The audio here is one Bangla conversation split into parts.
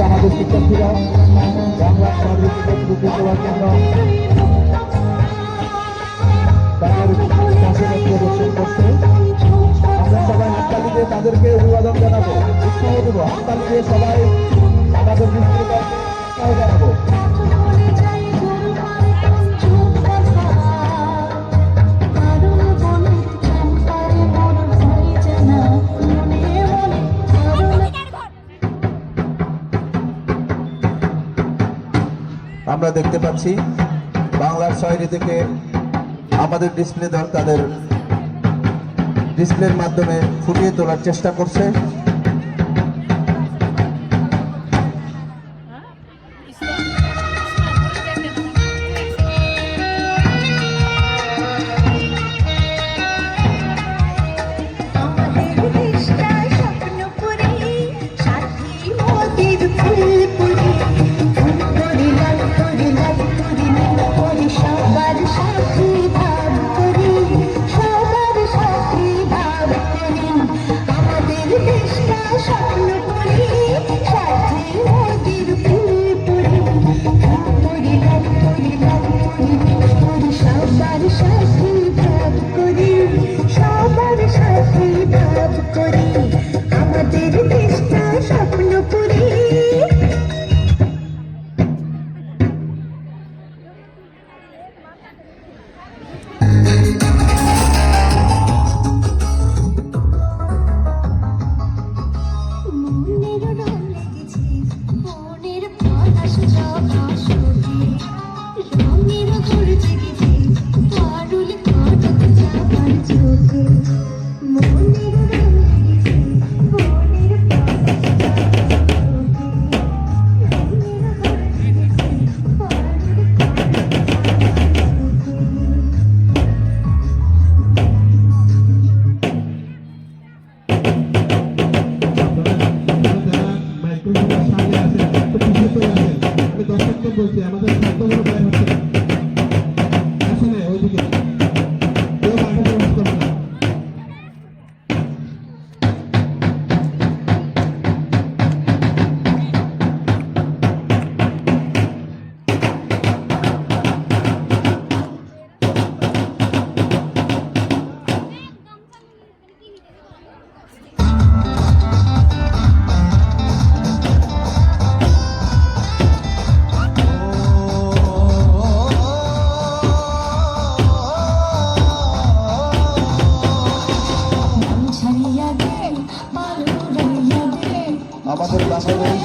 আমাদের শিক্ষার্থীরা বাংলা সার্বিক করার জন্য প্রদর্শন করছে। আমরা সবাই হাততালি দিয়ে তাদেরকে অভিবাদন জানাবো, উৎসাহ দেবো। হাততালি দিয়ে সবাই আমাদের উৎসাহ জানাবো। আমরা দেখতে পাচ্ছি বাংলার শহরে থেকে আমাদের ডিসপ্লে দল তাদের ডিসপ্লের মাধ্যমে ফুটিয়ে তোলার চেষ্টা করছে। বলছি আমাদের ছাত্রগুলো প্রায় হচ্ছে আসলে ওইদিকে কেউ মাঠে প্রবেশ করবে না। আমাদের বাংলাদেশ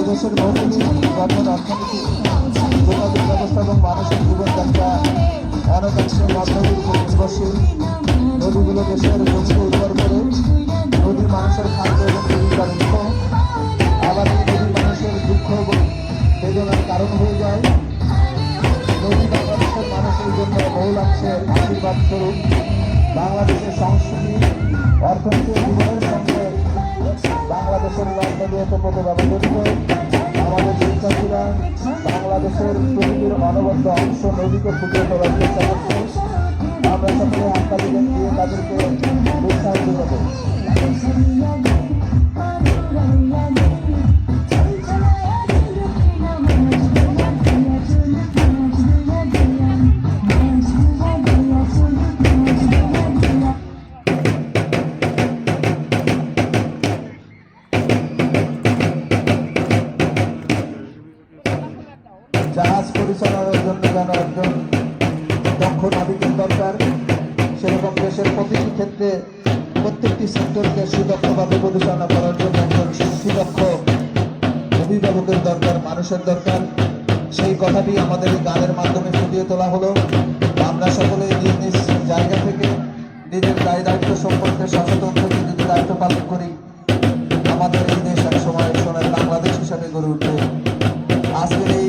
এদেশের ভৌগোলিক গঠন, অর্থনীতি, যোগাযোগ ব্যবস্থা এবং মানসিক জীবনযাত্রা অনেকাংশে নদ-নদীর উপর নির্ভরশীল। নদীগুলো দেশের জমিকে উর্বর করে, নদী মানুষের খাদ্য এবং জীবিকার উৎস। আবার এই নদী মানুষের দুঃখ এবং বেদনার কারণ হয়ে যায়। নদী বাংলাদেশের মানুষের জন্য বহুলাংশে আশীর্বাদ স্বরূপ। বাংলাদেশের সংস্কৃতি, অর্থনীতি, জীবনের সঙ্গে বাংলাদেশের নদ-নদী ওতপ্রোতভাবে জড়িত। আমাদের শিক্ষার্থীরা বাংলাদেশের প্রকৃতির অনবদ্য অংশ নদীকে ফুটিয়ে তোলার চেষ্টা করছে। আমরা সকলে হাততালি দিয়ে তাদেরকে উৎসাহ দেব। জাহাজ পরিচালনার জন্য যেন একজন দক্ষ নাবিকের দরকার, সেরকম দেশের প্রতিটি ক্ষেত্রে প্রত্যেকটি সেক্টরকে সুদক্ষভাবে পরিচালনা করার জন্য একজন সুদক্ষ অভিভাবকের দরকার, মানুষের দরকার। সেই কথাটি আমাদের এই গানের মাধ্যমে ফুটিয়ে তোলা হলো। আমরা সকলে নিজ নিজ জায়গা থেকে নিজের দায় দায়িত্ব সম্পর্কে সচেতন থেকে যদি দায়িত্ব পালন করি, আমাদের এই দেশ এক সময় সোনার বাংলাদেশ হিসাবে গড়ে উঠবে। আজকের এই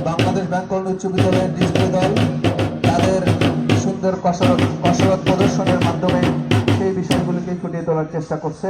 বাংলাদেশ ব্যাংক উচ্চ বিদ্যালয়ের ডিসপ্লে দল তাদের সুন্দর কসরত প্রদর্শনের মাধ্যমে সেই বিষয়গুলিকে ফুটিয়ে তোলার চেষ্টা করছে।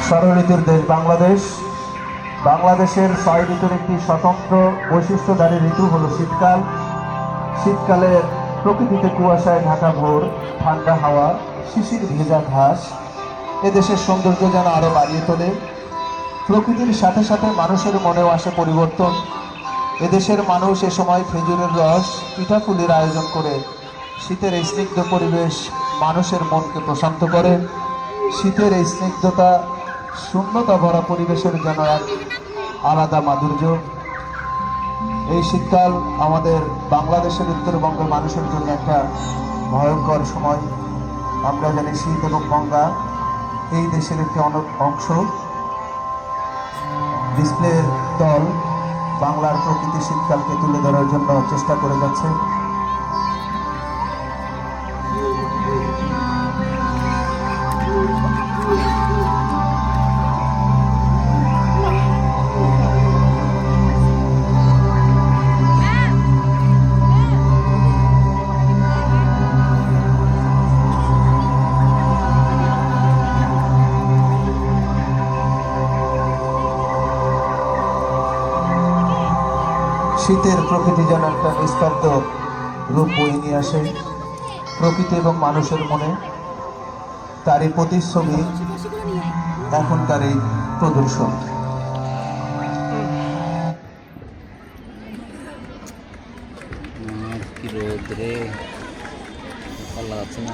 ষড়ঋতুর দেশ বাংলাদেশ। বাংলাদেশের 6 ঋতুর একটি স্বতন্ত্র বৈশিষ্ট্যধারী ঋতু হলো শীতকাল। শীতকালে প্রকৃতিতে কুয়াশায় ঢাকা ভোর, ঠান্ডা হাওয়া, শিশির ভেজা ঘাস এদেশের সৌন্দর্য যেন আরো বাড়িয়ে তোলে। প্রকৃতির সাথে সাথে মানুষের মনেও আসে পরিবর্তন। এদেশের মানুষ এ সময় খেজুরের রস, পিঠাপুলির আয়োজন করে শীতের এই স্নিগ্ধ পরিবেশ মানুষের মনকে প্রশান্ত করে। শীতের এই স্নিগ্ধতা, শূন্যতা ভরা পরিবেশের যেন এক আলাদা মাধুর্য। এই শীতকাল আমাদের বাংলাদেশের উত্তরবঙ্গের মানুষের জন্য একটা ভয়ঙ্কর সময়। আমরা জানি শীত এবং গঙ্গা এই দেশের একটি অংশ। ডিসপ্লের দল বাংলার প্রকৃতি শীতকালকে তুলে ধরার জন্য চেষ্টা করে যাচ্ছে। শীতের প্রকৃতি যেন একটা নিস্তব্ধ রূপ বয়ে নিয়ে আসে প্রকৃতি এবং মানুষের মনে, তারই প্রতিচ্ছবি এখনকার এই প্রদর্শন। কি রোদ্রে ভালো লাগছে না।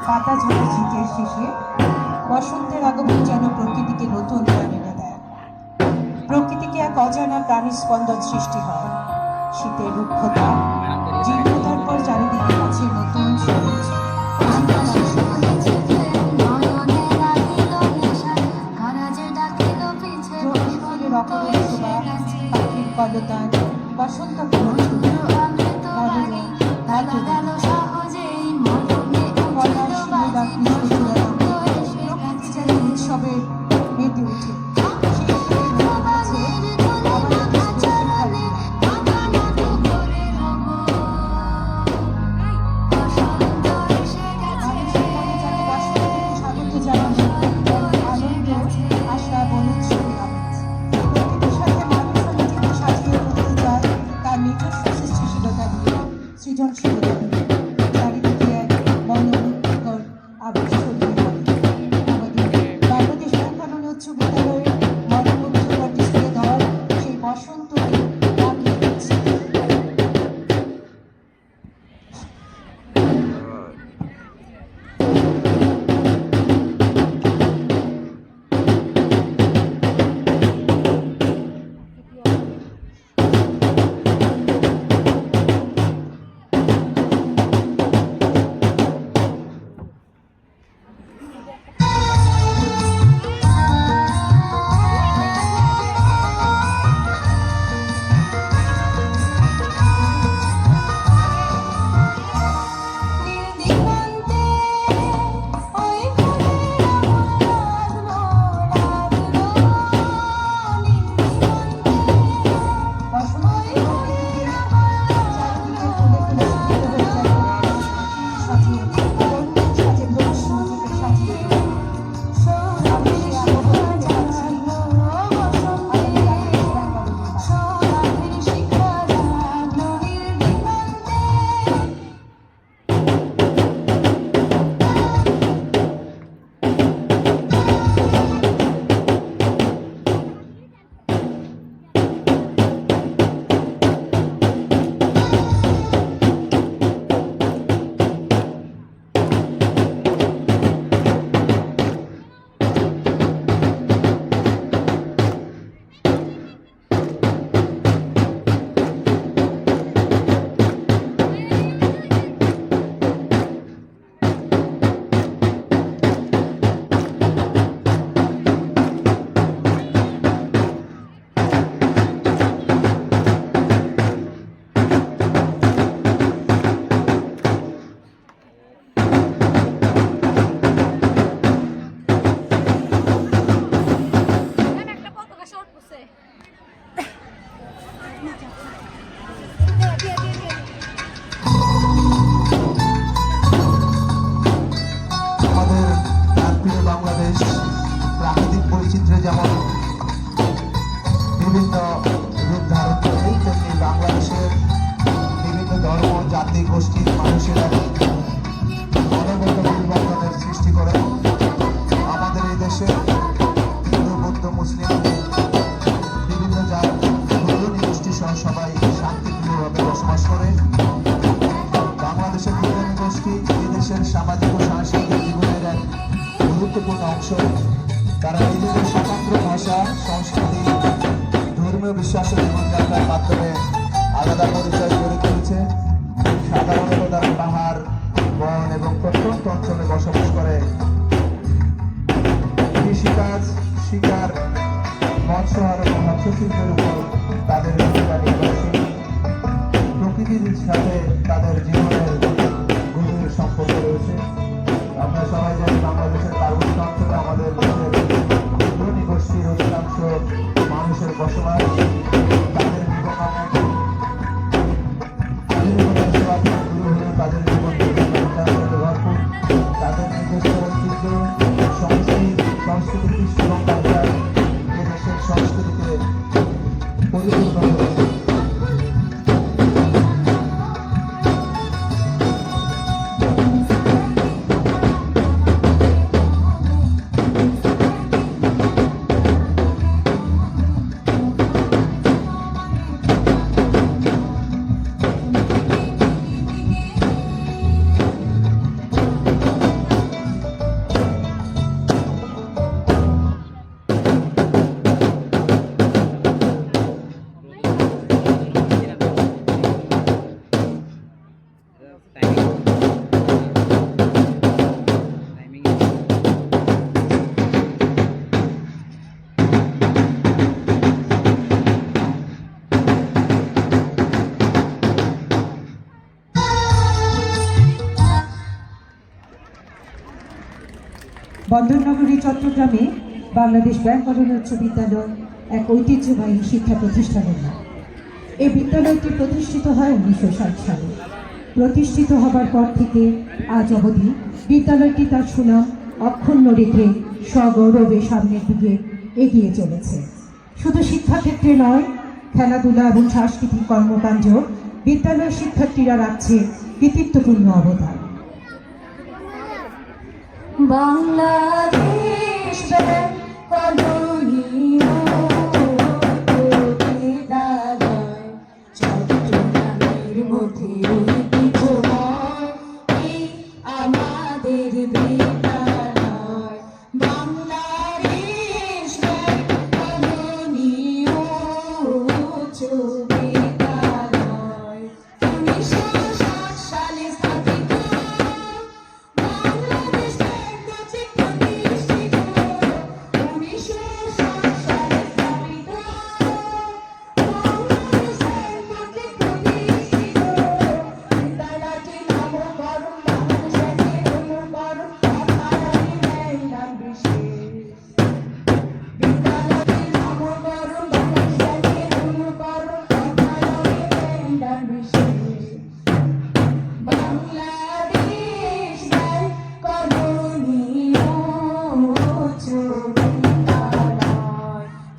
পাতা ঝরে শীতের শেষে বসন্তের আগমন যেন প্রকৃতিকে নতুন প্রাণীরা দেয়। প্রকৃতিকে এক অজানা প্রাণী স্পন্দন সৃষ্টি হয়। শীতের রুক্ষতা জীর্ণতার পর চারিদিকে আছে নতুন সবুজ। পাখির কলতান বসন্ত উৎসবে মেতে উঠে। সৃজনশীলতা চারিদিকে এক মনোমুগ্ধকর আবেশ ছড়িয়ে প্রিয় বাংলাদেশ প্রাকৃতিক বৈচিত্র্যে যেমন বিভিন্ন রূপ ধারণ করে, তেমনি বাংলাদেশের বিভিন্ন ধর্ম জাতি গোষ্ঠীর মানুষেরা অনবদ্য পরিবর্তনের সৃষ্টি করে। আমাদের এই দেশে হিন্দু বৌদ্ধ মুসলিম বিভিন্ন ধর্মীয় গোষ্ঠী সহ সবাই শান্তিপ্রিয়ভাবে বসবাস করে। বাংলাদেশের বিভিন্ন গোষ্ঠী এই দেশের সামাজিক ও সাংস্কৃতিক জীবনের এক গুরুত্বপূর্ণ অংশ। তারা নিজেদের স্বতন্ত্র ভাষা, সংস্কৃতি, ধর্মীয় বিশ্বাস ও জীবনযাত্রার মাধ্যমে আলাদা পরিচয় গড়ে তুলেছে। সাধারণত তারা পাহাড়, বন এবং প্রত্যন্ত অঞ্চলে বসবাস করে। কৃষিকাজ, শিকার, মৎস্য আরোপ, মৎস্যশিল্পের উপর তাদের জীবিকা নির্ভরশীল। প্রকৃতির সাথে তাদের জীবনের গভীর সম্পর্ক রয়েছে। আমরা সবাই জানি বাংলাদেশের পার্বত্য অঞ্চলে আমাদের দেশের ধনী গোষ্ঠীর অধিকাংশ মানুষের বসবাস। তাদের তাদের জীবন ভরপুর। তাদের নিজস্ব ঐতিহ্য, সংস্কৃতি, কৃষ্টি এবং কালচার এ দেশের সংস্কৃতিতে পরিপূর্ণ করেছে। বন্দরনগরী চট্টগ্রামে বাংলাদেশ ব্যাংকরণ উচ্চ বিদ্যালয় এক ঐতিহ্যবাহী শিক্ষা প্রতিষ্ঠানের নাম। এই বিদ্যালয়টি প্রতিষ্ঠিত হয় 1960 সালে। প্রতিষ্ঠিত হবার পর থেকে আজ অবধি বিদ্যালয়টি তার সুনাম অক্ষুণ্ণ রেখে সগৌরবে সামনের দিকে এগিয়ে চলেছে। শুধু শিক্ষাক্ষেত্রে নয়, খেলাধুলা এবং সাংস্কৃতিক কর্মকাণ্ড বিদ্যালয়ের শিক্ষার্থীরা রাখছে কৃতিত্বপূর্ণ অবদান। বাংলাদেশ ব্যাংকরণীয় বিদ্যালয় চট্টগ্রামের মধ্যে ঐতিহ্যময় এই আমাদের বিদ্যালয়। বাংলাদেশ ব্যাংকরণীয় উচ্চ বিদ্যালয় 1960 সালে স্থাপিত।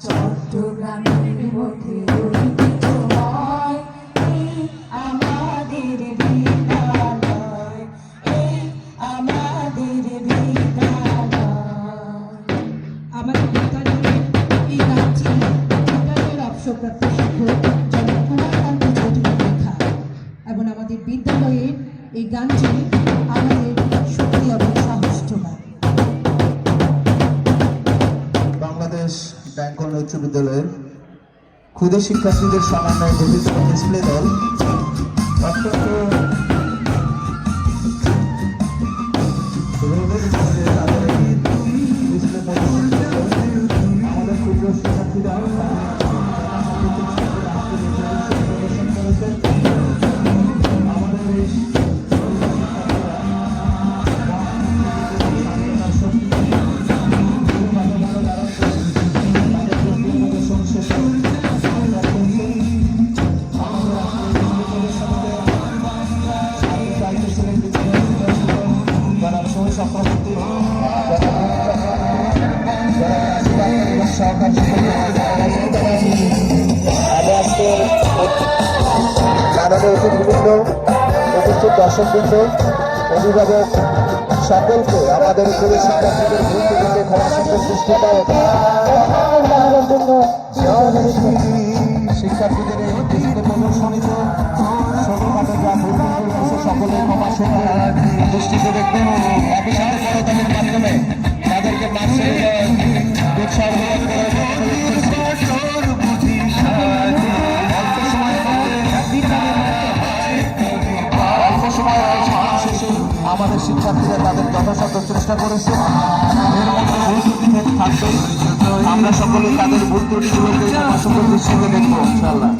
চট্টগ্রামের মধ্যে ঐতিহ্যময় এই আমাদের বিদ্যালয়, এই আমাদের বিদ্যালয়। আমাদের বিদ্যালয়ের এই গানটি বিদ্যালয়ের অবসরপ্রাপ্ত শিক্ষক জনাব কুমারকান্ত চৌধুরী লেখা এবং আমাদের বিদ্যালয়ের এই গানটি আমাদের শক্তি এবং সাহস যোগায়। বাংলাদেশ ব্যাংকরণ উচ্চ বিদ্যালয়ের ক্ষুদে শিক্ষার্থীদের সমন্বয়ে গঠিত ডিসপ্লে দল অত্যন্ত রোদের মধ্যে তাদের এই ডিসপ্লে প্রদর্শন করে। আমাদের ক্ষুদ্র শিক্ষার্থীরা প্রদর্শন করেছেন। আমাদের এই সভাপতি অতিথিবৃন্দ, উপস্থিত দর্শকবৃন্দ, অভিভাবক সকলকে আমাদের উপরে শিক্ষার্থীদের ভুল থেকে ক্ষমা সুন্দর দৃষ্টি পায়। শিক্ষার্থীদের এই উদ্দেশ্যে প্রদর্শনিত ছোটখাটো যা ভুল হয়েছে সকলে ক্ষমা সুন্দর দৃষ্টিতে দেখবেন। অফিসার করতাদের মাধ্যমে তাদেরকে মাসে উৎসাহ অল্প সময় শেষে আমাদের শিক্ষার্থীরা তাদের যথাসাধ্য চেষ্টা করেছে। এর মধ্যে ভুল ত্রুটি থাকবে, আমরা সকলে তাদের ভুল ত্রুটিগুলোকে সুন্দর দৃষ্টিতে দেখবো ইনশাআল্লাহ।